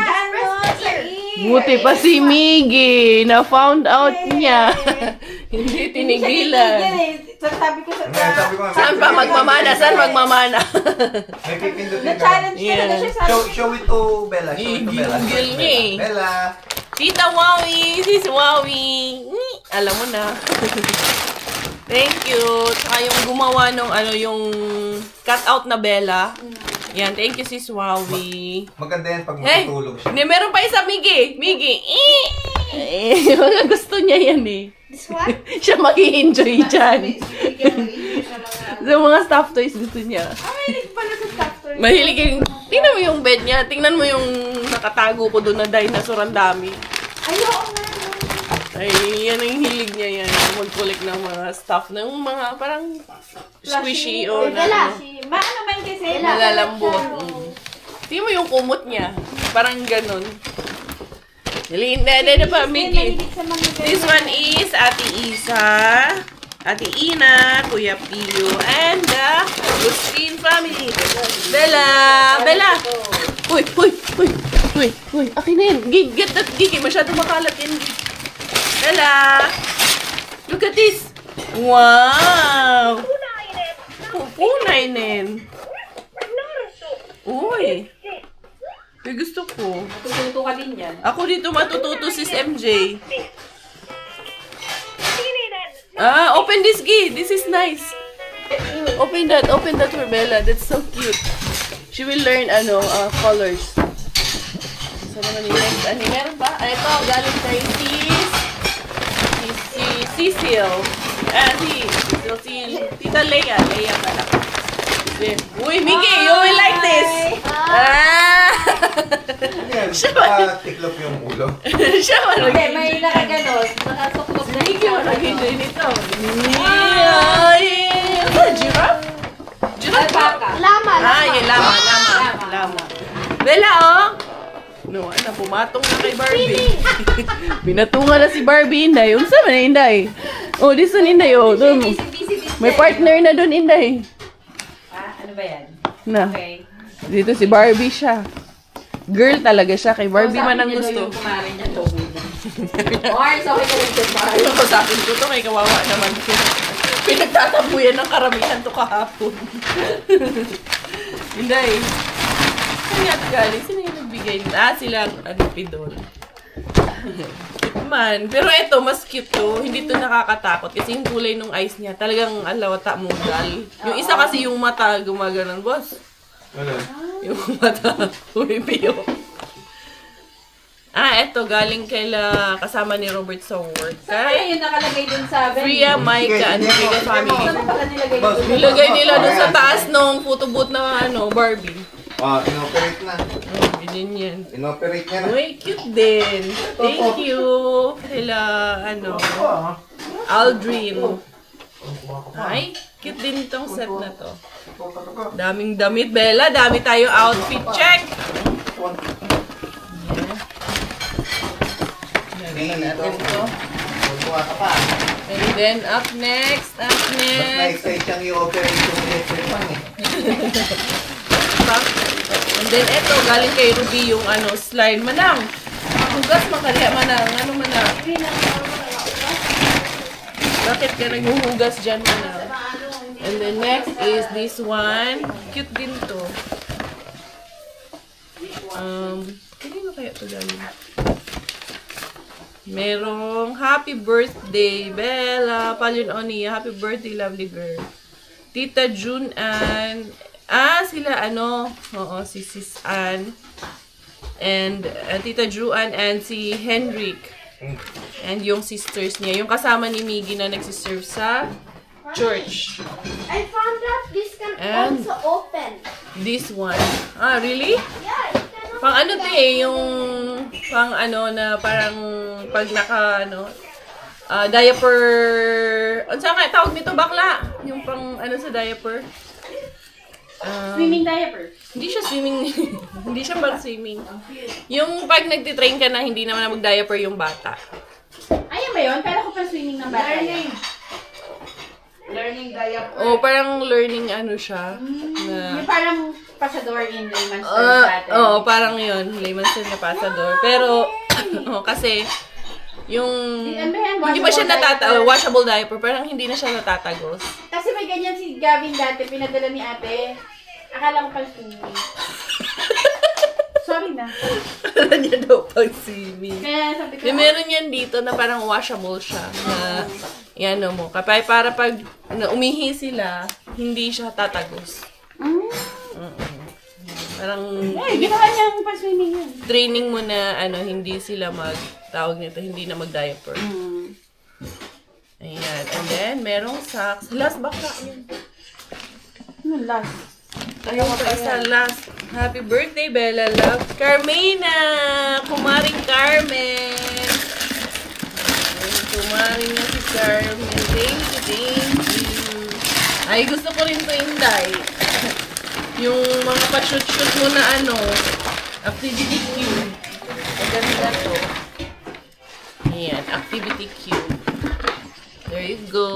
Buti pa si Miggy. Na-found out niya. Hindi tinigilan. Sabi ko sa... Saan pa magmamana? May pipindutin ka. Na-challenge talaga siya sa... Show it to Bella. Igil niya eh. Bella. Tita Wowie! Sis Wowie! Alam mo na. Thank you. Tsaka yung gumawa nung yung cut-out na Bella. Yan, thank you, Sis Wowie. Maganda yan pag matutulog siya. Hindi, meron pa isa, Miggy. Mga gusto niya yan eh. This one? Siya mag-i-enjoy dyan. So, mga stuffed toys gusto niya. Mahilig pala sa stuff toys. Mahilig yung... Tingnan mo yung bed niya. Tingnan mo yung nakatago ko doon na dinosaur ang dami. Ayoko nga. Ay, yan ang hilig niya yan. Mag-collect ng mga stuff. Ng mga parang squishy o na... Maano man kasi. Nalalambot. Tingnan mo yung kumot niya. Parang ganun. Linda na pa, Miggy. This one is Ate Isa, Ate Ina, Kuya Pio, and the Agustin family. Bella! Uy, akin na yun. Get that, Gigi. Masyado makalat yan. Bella! Look at this. Wow! Punainin. Uy! May gusto ko. Matututo ka din yan. Ako dito matututo, Sis MJ. Open this, Gi. This is nice. Open that for Bella. That's so cute. She will learn, colors. So, naman yung next, meron ba? Ito, galing kay Cecil. Si Tita Leia. Leia pala. Uy, Miggy, you will like this. Tiklop yung ulo. Siya Hindi, may nakaganon. Nakasuklop na Miggy, mag-enjoy nito. Giraffe? Giraffe ba? Lama. Yung lama. Bella, no, pumatong na kay Barbie. Binatungan na si Barbie, Inday. Unsa man na, Inday? Oh, this one, Inday. May partner na doon, Inday. Ano ba yan? Na. Okay. Dito si Barbie siya. Girl talaga siya. Kay Barbie man ang gusto. Kumarin niya, tawin niya. Mars, okay ka rin sa Mars. Ano ko sa akin ko to? Kay kawawa naman ko. Pinagtatabuyan ng karamihan to kahapon. Inday. Sino nga ito galing? Sino yung nagbigay? Sila, Pidol. Man. Pero ito, mas cute to. Hindi to nakakatakot. Kasi yung kulay ng eyes niya, talagang alawata modal. Yung isa kasi yung mata, gumaganon, boss. Ano? Yung mata. Umipiyo. Eto, galing kaila kasama ni Robert sa work. Kaya yung nakalagay dun sa Priya, Micah, and Vega family. Saan pala nilagay dun? Nilagay nila dun sa taas nung photo booth na Barbie. Inoperate na. Ganyan yan. Inoperate niya na. Uy, cute din. Thank you. Kaila, Aldrin. Ay, cute din itong set na to. Daming damit, Bella. Dami tayo outfit check. And then, up next. Na-excite siyang i-operate yung electric fan eh. And then, eto, galing kay Ruby yung slide. Manang, hugas makaliya, Manang. Ano, Manang? Bakit ka naghuhugas dyan, Manang? And then, next is this one. Cute din to. Kanino kaya to galing? Merong happy birthday, Bella. Palyon Oni. Happy birthday, lovely girl. Tita June and... sila oo, si Sis Ann. And Tita Juan and si Henrik. And yung sisters niya. Yung kasama ni Miggy na nagsiserve sa church. I found out this can And- also open. This one. Really? Yeah, it can open. Pang to yung pang na parang pag naka diaper. Ano saan nga tawag nito, bakla? Yung pang sa diaper. Swimming diaper. Hindi siya swimming. Hindi siya pang swimming. Yung pag nagtitrain ka na hindi naman na mag-diaper yung bata. Ayan ba yun? Kala ko pa swimming ng bata. Learning diaper. Parang learning siya. Yung parang pasador in layman's terms natin. Parang yun. Layman's terms na pasador. Pero, kasi, yung, hindi pa siya washable diaper, parang hindi na siya natatagos. Kasi may ganyan si Gavin dati, pinadala ni ate. Akala ko pa swimming. Sorry na. Akala niya daw pag swimming. Kaya sabi ko, Meron yan dito na parang washable siya. Na, mo. Kapag para pag umihi sila, hindi siya tatagos. Parang, ginawa niyang pa swimming yun. training mo na, hindi sila tawag nito, hindi na mag-diaper. Ayan. And then, merong socks. Last baka yun. Ano last? Ayun pa isa last. Happy birthday, Bella Love. Carmina! Kumaring Carmen! Ayun, kumaring na si Carmen. Thank you. Ay, gusto ko rin to, Inday. Yung mga pa-shoot-shoot mo na activity cube. Maganda to. Ayan, activity cube. There you go.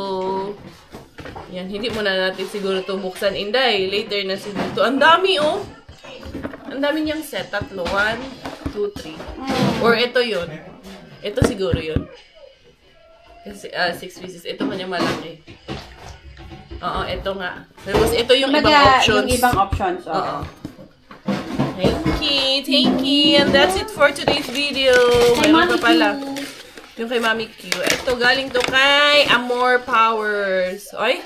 Yan, hindi mo na natin siguro ito buksan, Inday. Later na siguro ito. Ang dami, oh. Ang dami niyang set. 3. 1, 2, 3. Or ito yun. Ito siguro yun. Kasi, 6 pieces. Ito kanya malaki. Oo, ito nga. Tapos ito yung ibang options. Yung ibang options, Oo. Thank you. And that's it for today's video. Meron pa pala. Yung kay Mami Q. Ito, galing to kay Amor Powers. Ay,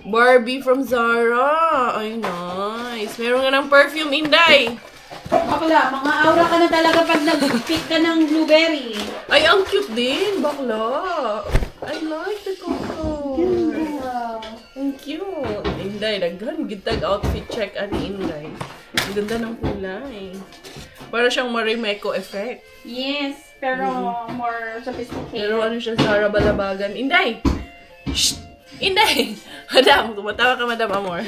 Barbie from Zara. Ay, nice. Meron nga ng perfume, Inday. Bakla, mga aura ka na talaga pag nag-pick ka ng blueberry. Ay, ang cute din. Bakla. I like the color. Ang cute. Inday, naghan. Gitag outfit check ani Inday. Ang ganda ng kulay. Para siyang Marimekko effect. Yes, pero more sophisticated. Pero siya, Zara Balabagan. Inday! Shh! Inday! Madam, tumatawa ka, Madam Amor.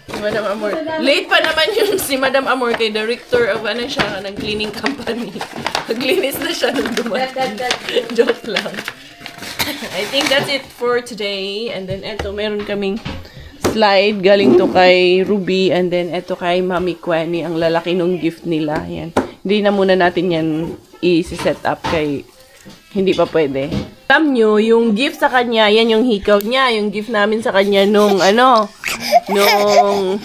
Si Madam Amor. Late pa naman yung si Madam Amor kay director of siya, ng cleaning company. Naglinis na siya nung dumating. Joke lang. I think that's it for today. And then, eto, meron kaming slide. Galing to kay Ruby. And then, eto kay Mami Quani. Ang lalaki nung gift nila. Yan. Hindi na muna natin yan i-set up kay hindi pa pwede. Alam nyo, yung gift sa kanya, yan yung hikaw niya. Yung gift namin sa kanya nung nung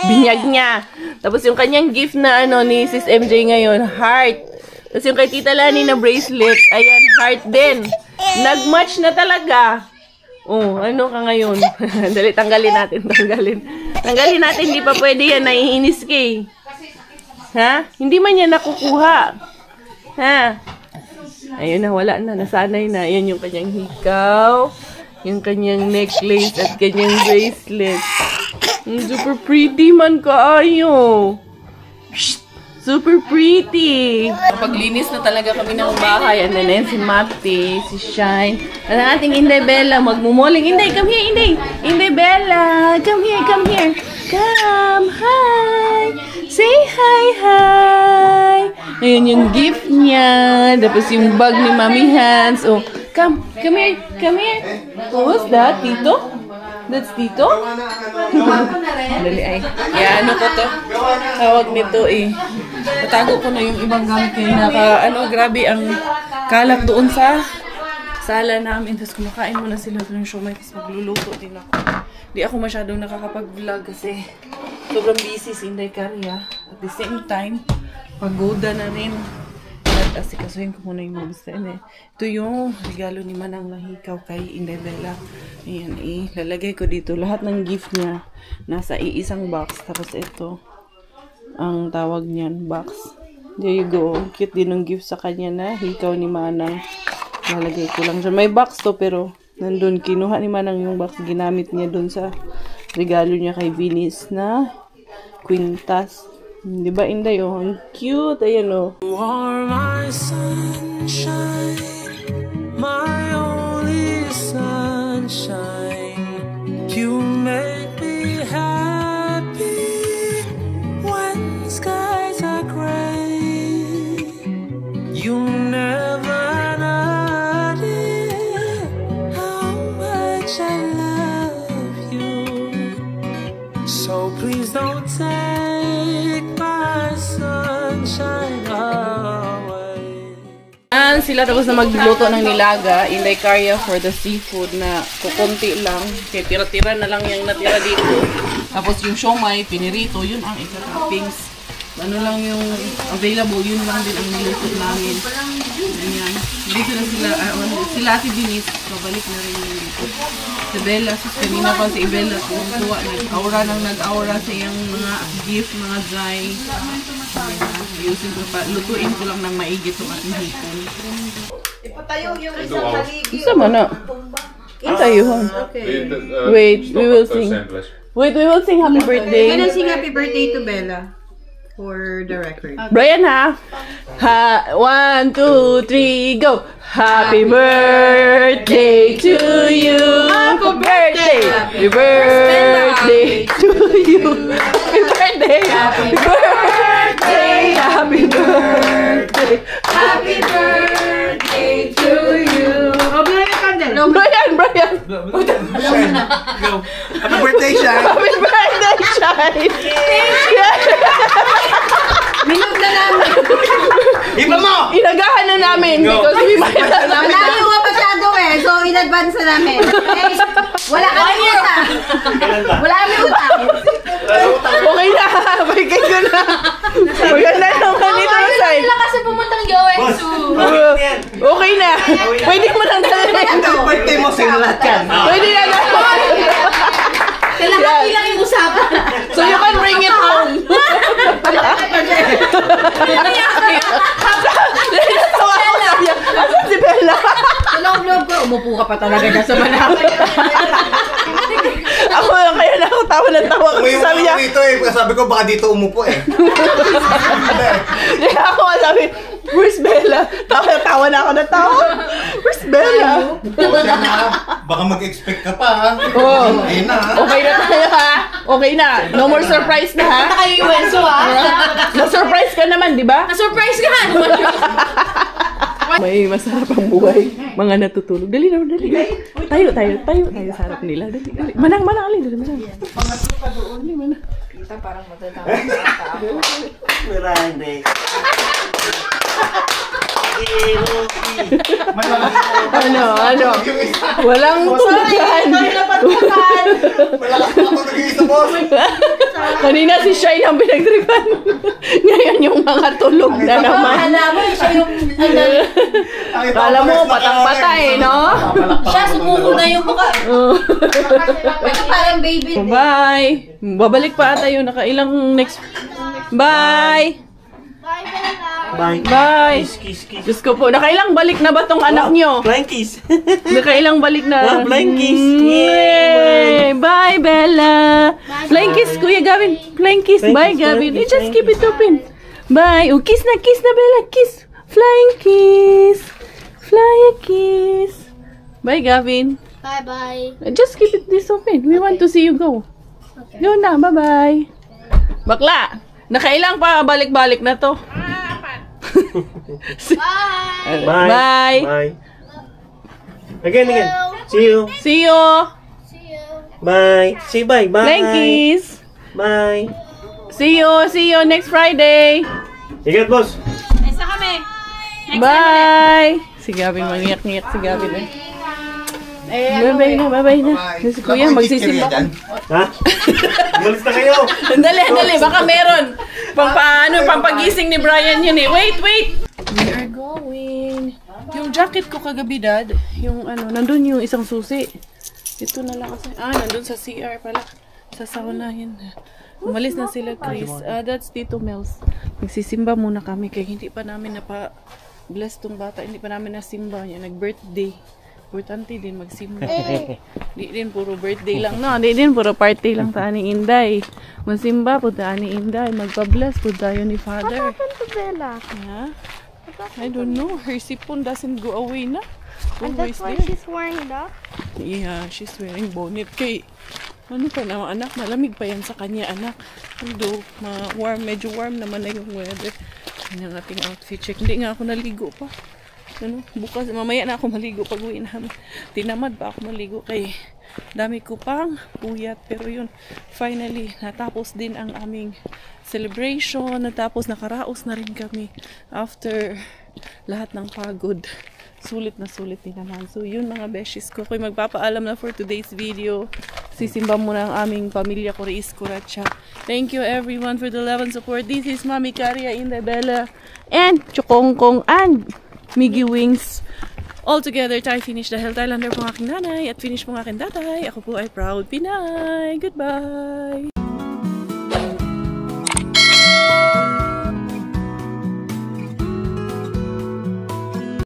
binyag niya. Tapos yung kanyang gift na ni Sis MJ ngayon, heart. Tapos yung kay Tita Lani na bracelet, ayan, heart din. Nag-match na talaga. Oh, ano ka ngayon? Dali, tanggalin natin, tanggalin. Tanggalin natin, hindi pa pwede yan. Naiinis ka eh. Ha? Hindi man yan nakukuha. Ha? Ayun na, wala na. Nasanay na. Ayan yung kanyang hikaw. Yung kanyang necklace at kanyang bracelet. Super pretty man kaayo. Super pretty. Paglinis na talaga kami ng bahay. Ano na yan, si Mati, si Shine. At ang ating Inday Bella, magmumuling. Inday, come here, Inday. Inday Bella, come here, come here. Come, hi. Say hi, hi. Ayan yung gift niya. Tapos yung bag ni Mami Hans. Oh, come here, come here. Oh, what's that, Tito? That's Tito? Dali ay. Yan, ano ko to? Tawag nito eh. Natago ko na yung ibang gamit niya. Grabe ang kalat doon sa sala namin. Tapos kumakain muna sila doon yung siomai. Tapos magluluto din ako. Di ako masyadong nakakapag-vlog kasi sobrang busy si Inday Karya. At the same time, pagoda na rin. At asikasuhin ko muna yung mabisa. Ito yung regalo ni Manang Nahikaw kay Inday Bella. Ayan eh. Lalagay ko dito. Lahat ng gift niya nasa iisang box. Tapos ito ang tawag niyan, box. There you go. Cute din ng gift sa kanya na hikaw ni Manang. Lalagay ko lang siya. May box to pero nandun. Kinuha ni Manang yung box. Ginamit niya dun sa regalo niya kay Venus na kwintas. Diba, Inday? Oh, ang cute. Ayan, oh. You are my sunshine, my only sunshine. You make me happy when skies are gray. You never notice how much I love you. So please don't take my sunshine away. Sila tapos na magluto ng nilaga. Inday Karya for the seafood na kukunti lang. Kaya tira-tira na lang yung natira dito. Tapos yung siomai, pinirito, yun ang ika-toppings. Ano lang yung available, yun lang din ang niluto namin. Ganyan. Dito na sila Ate Denise. Babalik na rin yun dito. Si Bella, sus kanina pa si Bella. Tuwa, nag-aura nag-aura sa iyang mga gift, mga dry. Lutuin ko lang ng maigi itong ating hipon. Ipatayo yung isang haligi. Isa man na. Itayo. Okay. Wait, we will sing. Wait, we will sing happy birthday. Can I sing happy birthday to Bella? For the record. Brian, ha? 1, 2, 3, go! Happy birthday to you! Happy birthday! Happy birthday to you! Happy birthday! Happy birthday! Happy birthday! Happy birthday to you! Oh, Brian, candle. Brian! Go. Happy birthday, Shine! Happy birthday, Shine! Minute na namin. Iba mo! Inagahan na namin because we might have Malayo ka masyado eh. So, in advance na namin. Okay? Wala kami utang. Wala kami utang. Okay na, bigay ko na. Maganda naman dito sa side. Sila kasi pumuntang Joensu. Okay na. Pwede mo nang dalhin. Happy birthday mo sa lahat yan. Pwede na naman. Kalahati lang yung usapan. So you can bring it home. Natawa ko sabi niya. Asan si Bella? Sa loob-loob ko, umupo ka pa talaga dyan sa malapit. Ako lang kaya na ako tawa ng tawa. Sabi niya. Dito eh. Sabi ko baka dito umupo eh. Hindi ako sabi, where's Bella? Tawa na ako ng tawa. Where's Bella? Baka mag-expect ka pa ha. Oh. Ayun na ha. Okay na tayo ha? Okay na. No more surprise na ha? Kayo Joensu Na-surprise ka naman, di ba? Na-surprise ka ha! May masarap ang buhay. Mga natutulog. Dali na, dali. Tayo sa harap nila. Dali. Manang, alin. Dali, manang. Dali, manang. Kita parang matatawa sa tao. Miranda. Ano? Walang tugan. Kanina si Shine ang pinagtripan. Ngayon yung mga tulog na naman. Siya yung... Kala mo, patang-patay, no? Siya, sumuko na yung mukha. Parang baby. Bye! Babalik pa ata yun. Nakailang next... Bye! Bye, Bella. Bye. Bye! Kiss. Diyos ko po, nakailang balik na ba tong anak nyo? Flying kiss. Nakailang balik na. Flying kiss. Yay! Bye, Bella! Flying kiss, Kuya Gavin. Flying kiss. Bye, Gavin. flying kiss, Just flying keep it open. Bye! Oh, kiss na, Bella. Kiss! Flying kiss! Fly a kiss! Bye, Gavin. Bye-bye. Just keep it this open. We want to see you go. Go na, bye-bye. Bakla! Nakailang pa balik-balik na to. Bye. Bye. Bye. Again. See you. See you. See you. Bye. Say bye. Bye. Flying kiss. Bye. See you next Friday. Ingat, boss. Bye. Si Gavin, mangiyak-ngiyak si Gavin eh. Bye-bye na. Si Kuya, magsisimba ko. Ha? Malis na kayo. Dali. Baka meron. Pampagising ni Brian yun eh. Wait. We are going. Yung jacket ko kagabi, Dad. Yung nandun yung isang susi. Ito na lang kasi. Nandun sa CR pala. Sa saunahin. Umalis na sila, Chris. That's Tito Mels. Magsisimba muna kami kaya hindi pa namin bless tong bata. Hindi pa namin nasimba niya. Nag-birthday. Importante din magsimba. Di din puro birthday lang, no? Di din puro party lang ta ni Inday. Magsimba po ta ni Inday. Magpa-bless po tayo ni Father. What happened to Bella? Yeah? I don't know. Her sipon doesn't go away na. And Always that's why there. she's wearing that? Yeah, she's wearing bonnet. Kay, ano pa naman anak? Malamig pa yan sa kanya, anak. Although, medyo warm naman na yung weather. Yan ang ating outfit check. Hindi nga ako naligo pa. Bukas, mamaya na ako maligo pag uwi namin. Tinamad pa ako maligo kay dami ko pang puyat. Pero yun, finally, natapos din ang aming celebration. Natapos, nakaraos na rin kami after lahat ng pagod. Sulit na sulit din naman. So yun mga beshies ko. Kung magpapaalam na for today's video, sisimba muna ang aming pamilya Coreis Coracha. Thank you everyone for the love and support. This is Mami Caria, Inday Bella, and Chokongkong and Miggy Wings. All together, tayo finish dahil Thailander po ang aking nanay at finish po ang aking tatay. Ako po ay proud Pinay. Goodbye!